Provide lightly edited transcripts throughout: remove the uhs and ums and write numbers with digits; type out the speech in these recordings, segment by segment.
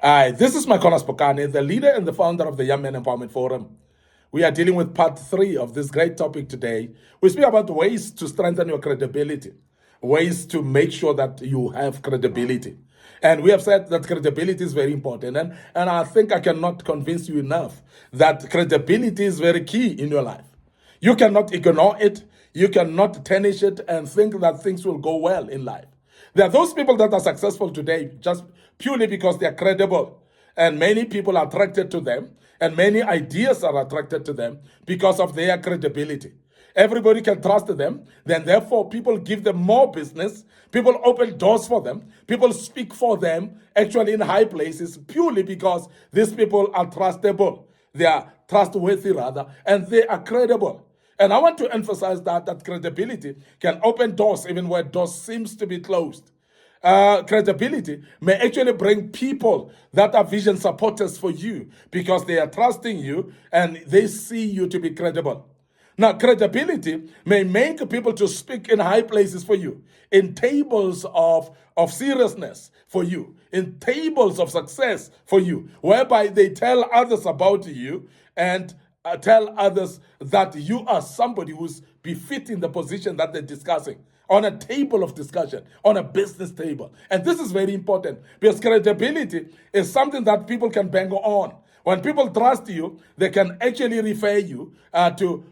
This is Micornus, Phokane, the leader and the founder of the Young Men Empowerment Forum. We are dealing with part 3 of this great topic today. We speak about ways to strengthen your credibility, ways to make sure that you have credibility. And we have said that credibility is very important. And I think I cannot convince you enough that credibility is very key in your life. You cannot ignore it. You cannot tarnish it and think that things will go well in life. There are those people that are successful today just purely because they are credible. And many people are attracted to them, and many ideas are attracted to them because of their credibility. Everybody can trust them, then therefore people give them more business, people open doors for them, people speak for them, actually in high places, purely because these people are trustable. They are trustworthy rather, and they are credible. And I want to emphasize that credibility can open doors even where doors seems to be closed. Credibility may actually bring people that are vision supporters for you because they are trusting you and they see you to be credible. Now, credibility may make people to speak in high places for you, in tables of seriousness for you, in tables of success for you, whereby they tell others about you and tell others that you are somebody who's befitting the position that they're discussing on a table of discussion, on a business table. And this is very important because credibility is something that people can bank on. When people trust you, they can actually refer you to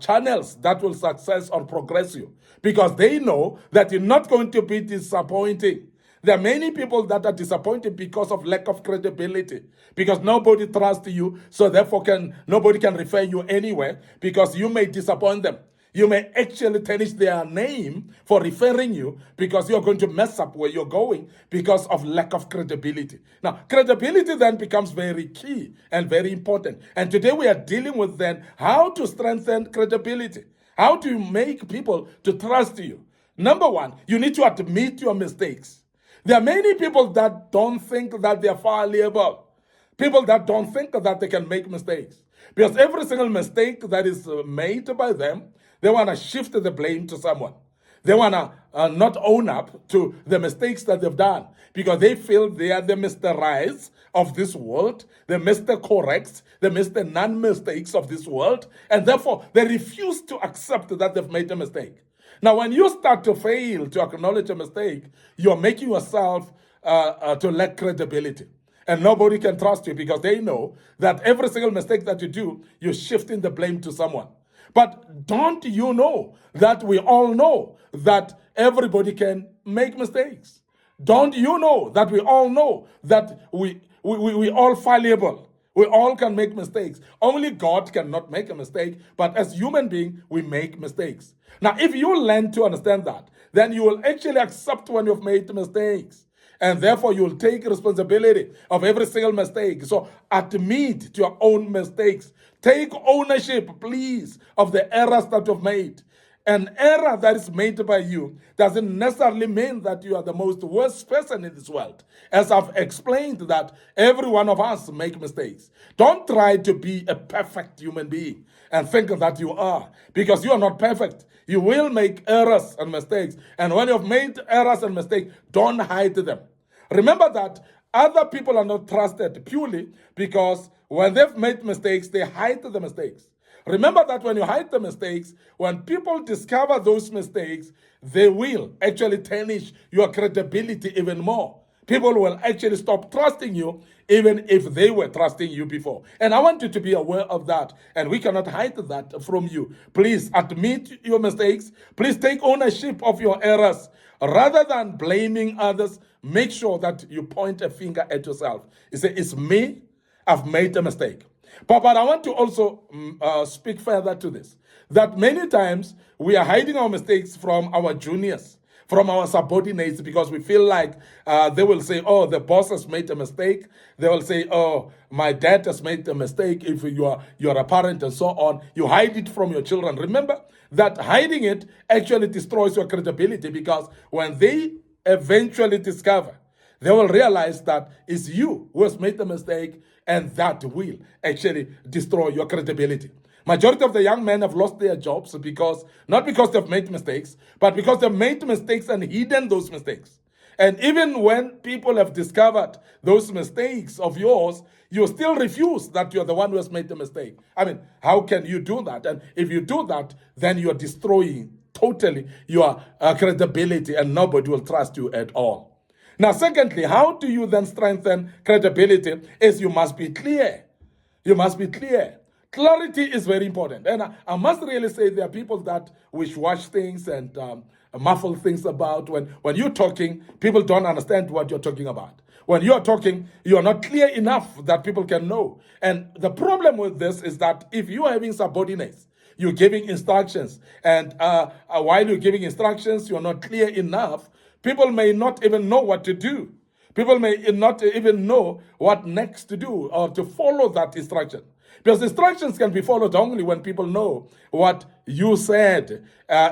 channels that will success or progress you because they know that you're not going to be disappointing. There are many people that are disappointed because of lack of credibility, because nobody trusts you, so therefore nobody can refer you anywhere because you may disappoint them. You may actually tarnish their name for referring you because you're going to mess up where you're going because of lack of credibility. Now, credibility then becomes very key and very important. And today we are dealing with then how to strengthen credibility. How to make people to trust you. Number one, you need to admit your mistakes. There are many people that don't think that they are fallible. People that don't think that they can make mistakes. Because every single mistake that is made by them, they want to shift the blame to someone. They want to not own up to the mistakes that they've done because they feel they are the Mr. Rights of this world, the Mr. Corrects, the Mr. Non-mistakes of this world, and therefore they refuse to accept that they've made a mistake. Now, when you start to fail to acknowledge a mistake, you're making yourself to lack credibility. And nobody can trust you because they know that every single mistake that you do, you're shifting the blame to someone. But don't you know that we all know that everybody can make mistakes? Don't you know that we all know that we all fallible? We all can make mistakes. Only God cannot make a mistake, but as human beings, we make mistakes. Now, if you learn to understand that, then you will actually accept when you've made mistakes. And therefore, you will take responsibility of every single mistake. So admit to your own mistakes. Take ownership, please, of the errors that you've made. An error that is made by you doesn't necessarily mean that you are the most worst person in this world. As I've explained that every one of us make mistakes. Don't try to be a perfect human being and think that you are, because you are not perfect. You will make errors and mistakes. And when you've made errors and mistakes, don't hide them. Remember that other people are not trusted purely because when they've made mistakes, they hide the mistakes. Remember that when you hide the mistakes, when people discover those mistakes, they will actually tarnish your credibility even more. People will actually stop trusting you even if they were trusting you before. And I want you to be aware of that. And we cannot hide that from you. Please admit your mistakes. Please take ownership of your errors. Rather than blaming others, make sure that you point a finger at yourself. You say, it's me, I've made a mistake. But I want to also speak further to this, that many times we are hiding our mistakes from our juniors, from our subordinates, because we feel like they will say, oh, the boss has made a mistake. They will say, oh, my dad has made a mistake if you are a parent and so on. You hide it from your children. Remember that hiding it actually destroys your credibility because when they eventually discover, they will realize that it's you who has made the mistake, and that will actually destroy your credibility. Majority of the young men have lost their jobs not because they've made mistakes, but because they've made mistakes and hidden those mistakes. And even when people have discovered those mistakes of yours, you still refuse that you're the one who has made the mistake. I mean, how can you do that? And if you do that, then you're destroying totally your credibility, and nobody will trust you at all. Now, secondly, how do you then strengthen credibility? Is you must be clear. You must be clear. Clarity is very important. And I must really say there are people that wish-wash things and muffle things about. When you're talking, people don't understand what you're talking about. When you're talking, you're not clear enough that people can know. And the problem with this is that if you're having subordinates, you're giving instructions, and while you're giving instructions, you're not clear enough, people may not even know what to do. People may not even know what next to do or to follow that instruction. Because instructions can be followed only when people know what you said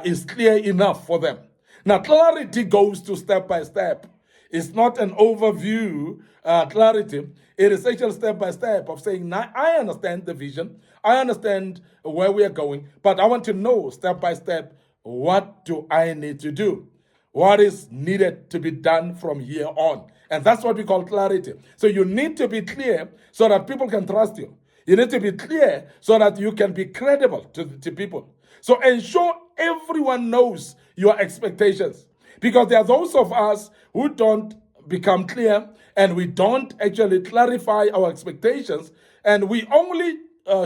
is clear enough for them. Now, clarity goes to step by step. It's not an overview clarity. It is actually step by step of saying, now, I understand the vision. I understand where we are going, but I want to know step by step, what do I need to do? What is needed to be done from here on? And that's what we call clarity. So you need to be clear so that people can trust you. You need to be clear so that you can be credible to people. So ensure everyone knows your expectations. Because there are those of us who don't become clear and we don't actually clarify our expectations, and we only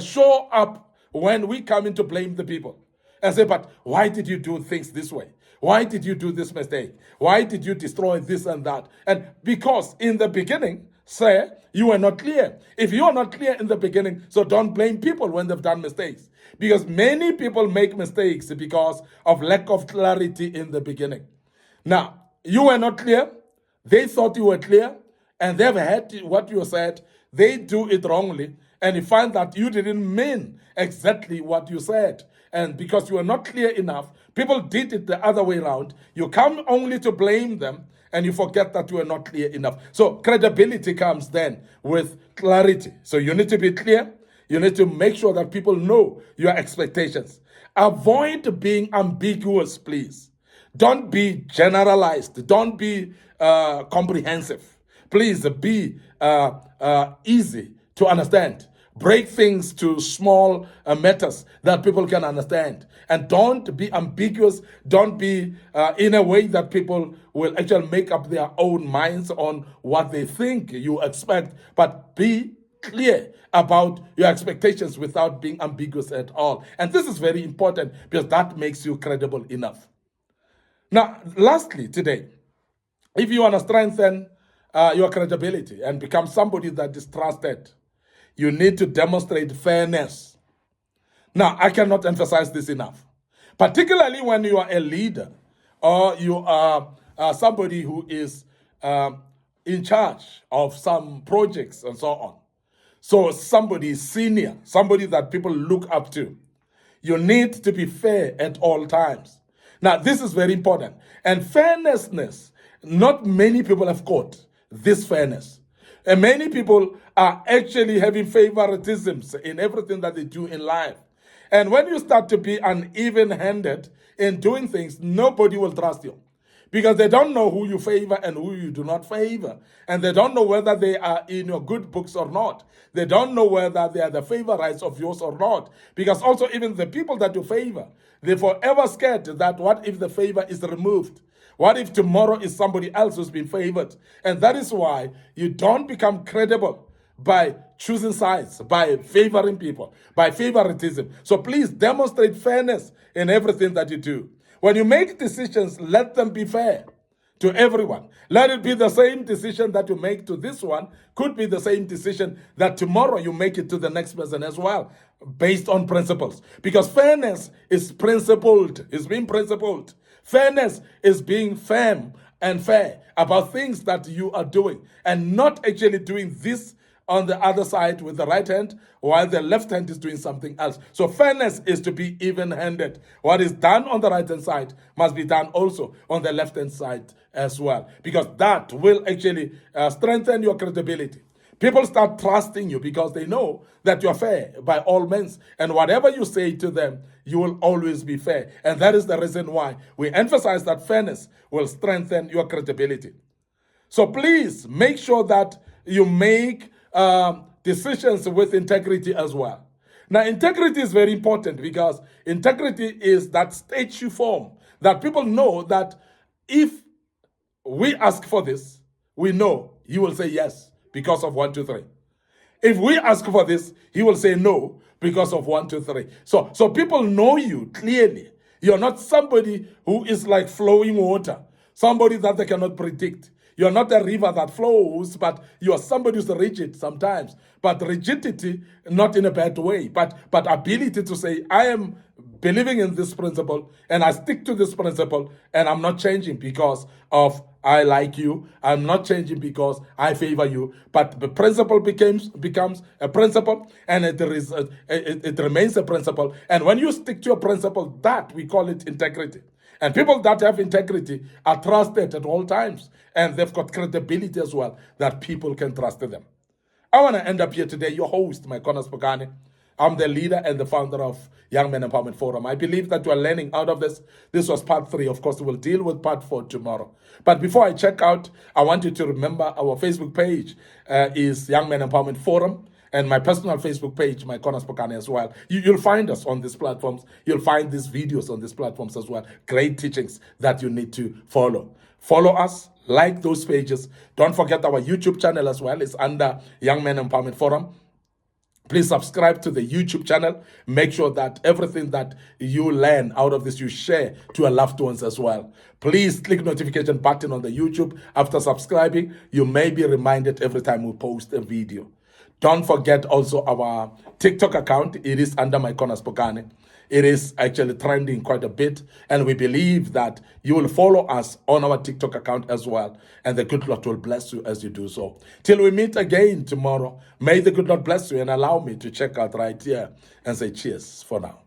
show up when we come in to blame the people and say, but why did you do things this way? Why did you do this mistake? Why did you destroy this and that? And because in the beginning, say, you were not clear. If you are not clear in the beginning, so don't blame people when they've done mistakes. Because many people make mistakes because of lack of clarity in the beginning. Now, you were not clear. They thought you were clear, and they've had what you said. They do it wrongly, and you find that you didn't mean exactly what you said. And because you were not clear enough, people did it the other way around. You come only to blame them, and you forget that you are not clear enough. So credibility comes then with clarity. So you need to be clear. You need to make sure that people know your expectations. Avoid being ambiguous, please. Don't be generalized. Don't be comprehensive. Please be easy to understand. Break things to small matters that people can understand. And don't be ambiguous. Don't be in a way that people will actually make up their own minds on what they think you expect. But be clear about your expectations without being ambiguous at all. And this is very important because that makes you credible enough. Now, lastly, today, if you want to strengthen your credibility and become somebody that is trusted, you need to demonstrate fairness. Now, I cannot emphasize this enough, particularly when you are a leader or you are somebody who is in charge of some projects and so on. So somebody senior, somebody that people look up to. You need to be fair at all times. Now, this is very important. And fairness, not many people have caught this fairness. And many people are actually having favoritisms in everything that they do in life. And when you start to be uneven-handed in doing things, nobody will trust you. Because they don't know who you favor and who you do not favor. And they don't know whether they are in your good books or not. They don't know whether they are the favorites of yours or not. Because also even the people that you favor, they're forever scared that what if the favor is removed? What if tomorrow is somebody else who's been favored? And that is why you don't become credible by choosing sides, by favoring people, by favoritism. So please demonstrate fairness in everything that you do. When you make decisions, let them be fair to everyone. Let it be the same decision that you make to this one, could be the same decision that tomorrow you make it to the next person as well, based on principles. Because fairness is principled, is being principled. Fairness is being firm and fair about things that you are doing and not actually doing this on the other side with the right hand while the left hand is doing something else. So fairness is to be even-handed. What is done on the right-hand side must be done also on the left-hand side as well, because that will actually strengthen your credibility. People start trusting you because they know that you're fair by all means. And whatever you say to them, you will always be fair. And that is the reason why we emphasize that fairness will strengthen your credibility. So please make sure that you make decisions with integrity as well. Now, integrity is very important because integrity is that state you form, that people know that if we ask for this, we know he will say yes because of 1, 2, 3. If we ask for this, he will say no because of 1, 2, 3. So people know you clearly. You're not somebody who is like flowing water, somebody that they cannot predict. You're not a river that flows, but you're somebody who's rigid sometimes. But rigidity, not in a bad way, but ability to say, I am believing in this principle and I stick to this principle and I'm not changing because of I like you. I'm not changing because I favor you. But the principle becomes a principle, and it remains a principle. And when you stick to a principle, that we call it integrity. And people that have integrity are trusted at all times, and they've got credibility as well that people can trust them. I want to end up here today, your host, Micornus Phokane. I'm the leader and the founder of Young Men Empowerment Forum. I believe that you are learning out of this. This was part 3. Of course, we'll deal with part 4 tomorrow. But before I check out, I want you to remember our Facebook page is Young Men Empowerment Forum. And my personal Facebook page, Micornus Phokane as well. You'll find us on these platforms. You'll find these videos on these platforms as well. Great teachings that you need to follow. Follow us, like those pages. Don't forget our YouTube channel as well. It's under Young Men Empowerment Forum. Please subscribe to the YouTube channel. Make sure that everything that you learn out of this, you share to your loved ones as well. Please click notification button on the YouTube. After subscribing, you may be reminded every time we post a video. Don't forget also our TikTok account. It is under Micornus Phokane. It is actually trending quite a bit, and we believe that you will follow us on our TikTok account as well, and the good Lord will bless you as you do so. Till we meet again tomorrow, may the good Lord bless you, and allow me to check out right here and say cheers for now.